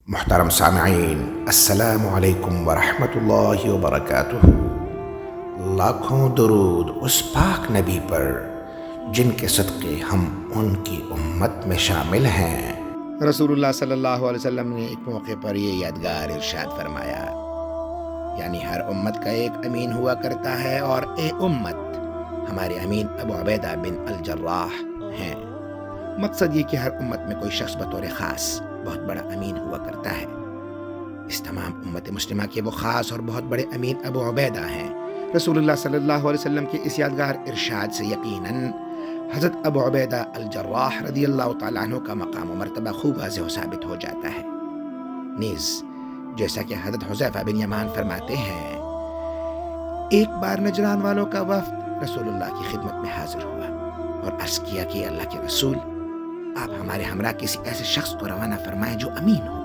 محترم سامعین، السلام علیکم ورحمۃ اللہ وبرکاتہ۔ لاکھوں درود اس پاک نبی پر جن کے صدقے ہم ان کی امت میں شامل ہیں۔ رسول اللہ صلی اللہ علیہ وسلم نے ایک موقع پر یہ یادگار ارشاد فرمایا، یعنی ہر امت کا ایک امین ہوا کرتا ہے اور اے امت، ہمارے امین ابو عبیدہ بن الجراح ہیں۔ مقصد یہ کہ ہر امت میں کوئی شخص بطور خاص بہت بڑا امین ہوا کرتا ہے۔ اس تمام امت مسلمہ کے وہ خاص اور بہت بڑے امین ابو عبیدہ ہیں۔ رسول اللہ صلی اللہ علیہ وسلم کے اس یادگار ارشاد سے یقیناً حضرت ابو عبیدہ الجراح رضی اللہ تعالیٰ عنہ کا مقام و مرتبہ خوب واضح و ثابت ہو جاتا ہے۔ نیز جیسا کہ حضرت حذیفہ بن یمان فرماتے ہیں، ایک بار نجران والوں کا وفد رسول اللہ کی خدمت میں حاضر ہوا اور عرض کیا کہ اللہ کے رسول، آپ ہمارے ہمراہ کسی ایسے شخص کو روانہ فرمائیں جو امین ہو۔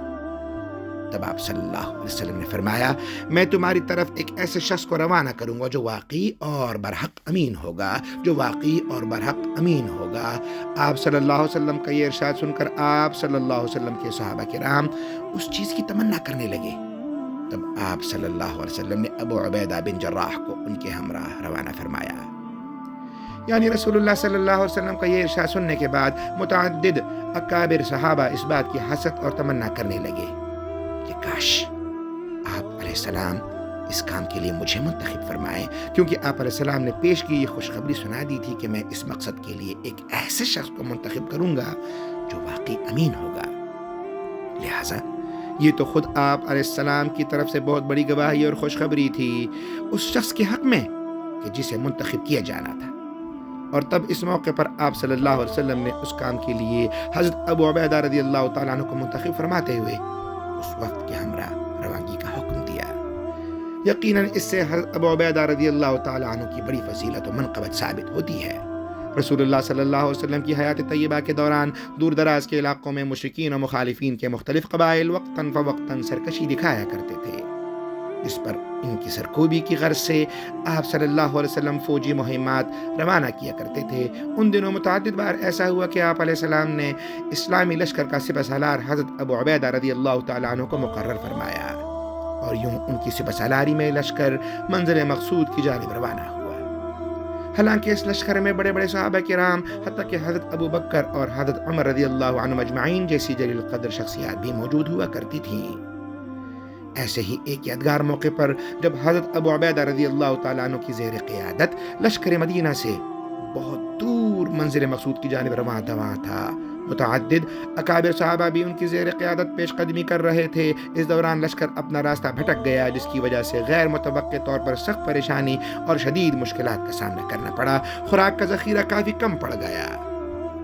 تب آپ صلی اللہ علیہ وسلم نے فرمایا، میں تمہاری طرف ایک ایسے شخص کو روانہ کروں گا جو واقعی اور برحق امین ہوگا، جو واقعی اور برحق امین ہوگا۔ آپ صلی اللہ علیہ وسلم کا یہ ارشاد سن کر آپ صلی اللہ علیہ وسلم کے صحابہ کرام اس چیز کی تمنا کرنے لگے۔ تب آپ صلی اللہ علیہ وسلم نے ابو عبیدہ بن جراح کو ان کے ہمراہ روانہ فرمایا۔ یعنی رسول اللہ صلی اللہ علیہ وسلم کا یہ ارشاد سننے کے بعد متعدد اکابر صحابہ اس بات کی حسرت اور تمنا کرنے لگے کہ کاش آپ علیہ السلام اس کام کے لیے مجھے منتخب فرمائیں، کیونکہ آپ علیہ السلام نے پیش کی یہ خوشخبری سنا دی تھی کہ میں اس مقصد کے لیے ایک ایسے شخص کو منتخب کروں گا جو واقعی امین ہوگا۔ لہٰذا یہ تو خود آپ علیہ السلام کی طرف سے بہت بڑی گواہی اور خوشخبری تھی اس شخص کے حق میں کہ جسے منتخب کیا جانا تھا۔ اور تب اس موقع پر آپ صلی اللہ علیہ وسلم نے اس کام کے لیے حضرت ابو عبیدہ رضی اللہ تعالیٰ عنہ کو منتخب فرماتے ہوئے اس وقت کے ہمراہ روانگی کا حکم دیا۔ یقیناً اس سے حضرت ابو عبیدہ رضی اللہ تعالیٰ عنہ کی بڑی فضیلت و منقبت ثابت ہوتی ہے۔ رسول اللہ صلی اللہ علیہ وسلم کی حیات طیبہ کے دوران دور دراز کے علاقوں میں مشرکین و مخالفین کے مختلف قبائل وقتاً فوقتاً سرکشی دکھایا کرتے تھے۔ اس پر ان کی سرکوبی کی غرض سے آپ صلی اللہ علیہ وسلم فوجی مہمات روانہ کیا کرتے تھے۔ ان دنوں متعدد بار ایسا ہوا کہ آپ علیہ السلام نے اسلامی لشکر کا سپہ سالار حضرت ابو عبیدہ رضی اللہ تعالیٰ عنہ کو مقرر فرمایا، اور یوں ان کی سپہ سالاری میں لشکر منزل مقصود کی جانب روانہ ہوا۔ حالانکہ اس لشکر میں بڑے بڑے صحابہ کرام حتیٰ کہ حضرت ابو بکر اور حضرت عمر رضی اللہ عنہ مجمعین جیسی جلیل القدر شخصیات بھی موجود ہوا کرتی تھیں۔ ایسے ہی ایک یادگار موقع پر جب حضرت ابو عبیدہ رضی اللہ تعالیٰ عنہ کی زیر قیادت لشکر مدینہ سے بہت دور منزل مقصود کی جانب رواں تھا، متعدد اکابر صحابہ بھی ان کی زیر قیادت پیش قدمی کر رہے تھے۔ اس دوران لشکر اپنا راستہ بھٹک گیا، جس کی وجہ سے غیر متوقع طور پر سخت پریشانی اور شدید مشکلات کا سامنا کرنا پڑا۔ خوراک کا ذخیرہ کافی کم پڑ گیا۔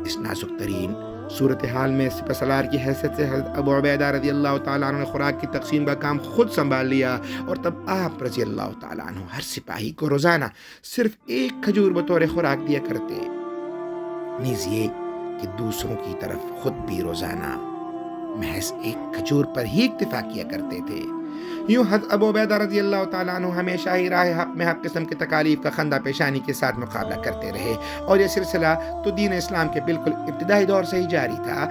اس نازک ترین صورتحال میں سپہ سالار کی حیثیت سے حضرت ابو عبیدہ رضی اللہ تعالیٰ عنہ نے خوراک کی تقسیم کا کام خود سنبھال لیا، اور تب آپ رضی اللہ تعالیٰ عنہ ہر سپاہی کو روزانہ صرف ایک کھجور بطور خوراک دیا کرتے، نیز یہ کہ دوسروں کی طرف خود بھی روزانہ محض ایک کھجور پر ہی اکتفا کیا کرتے تھے۔ یوں حضرت ابو عبیدہ رضی اللہ تعالیٰ عنہ ہمیشہ ہی راہ حق میں ہر قسم کی تکالیف کا خندہ پیشانی کے ساتھ مقابلہ کرتے رہے، اور یہ سلسلہ تو دین اسلام کے بالکل ابتدائی دور سے ہی جاری تھا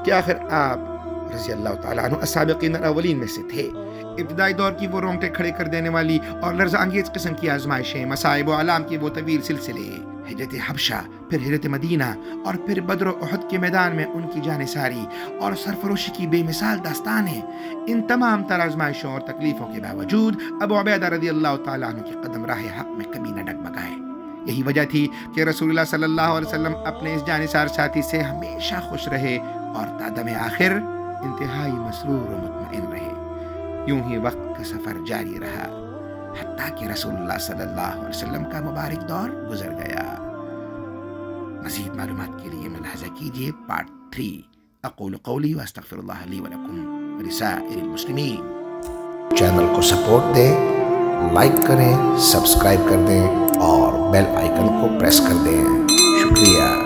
کہ آخر آپ رضی اللہ تعالیٰ عنہ السابقین الاولین میں سے تھے۔ ابتدائی دور کی وہ رونگٹے کھڑے کر دینے والی اور لرزہ انگیز قسم کی آزمائشیں، مصائب و علام کی وہ طویل سلسلے، ہجرت حبشہ، پھر ہجرت مدینہ، اور پھر بدر و احد کے میدان میں ان کی جان ساری اور سرفروشی کی بے مثال داستانیں، ان تمام تر آزمائشوں اور تکلیفوں کے باوجود ابو عبیدہ رضی اللہ تعالیٰ عنہ کے قدم راہ حق میں کبھی نہ ڈگمگائے۔ یہی وجہ تھی کہ رسول اللہ صلی اللہ علیہ وسلم اپنے اس جانثار ساتھی سے ہمیشہ خوش رہے اور تا دم آخر انتہائی مسرور و مطمئن رہے۔ یوں ہی وقت کا سفر جاری رہا حتیٰ کہ رسول اللہ صلی اللہ علیہ وسلم کا مبارک دور گزر گیا۔ مزید معلومات کے لیے ملاحظہ کیجیے پارٹ 3۔ اقول قولی واستغفر اللہ لی ولکم ولسائر المسلمین۔ چینل کو سپورٹ دیں، لائک کریں، سبسکرائب کر دیں اور بیل آئیکن کو پریس کر دیں۔ شکریہ۔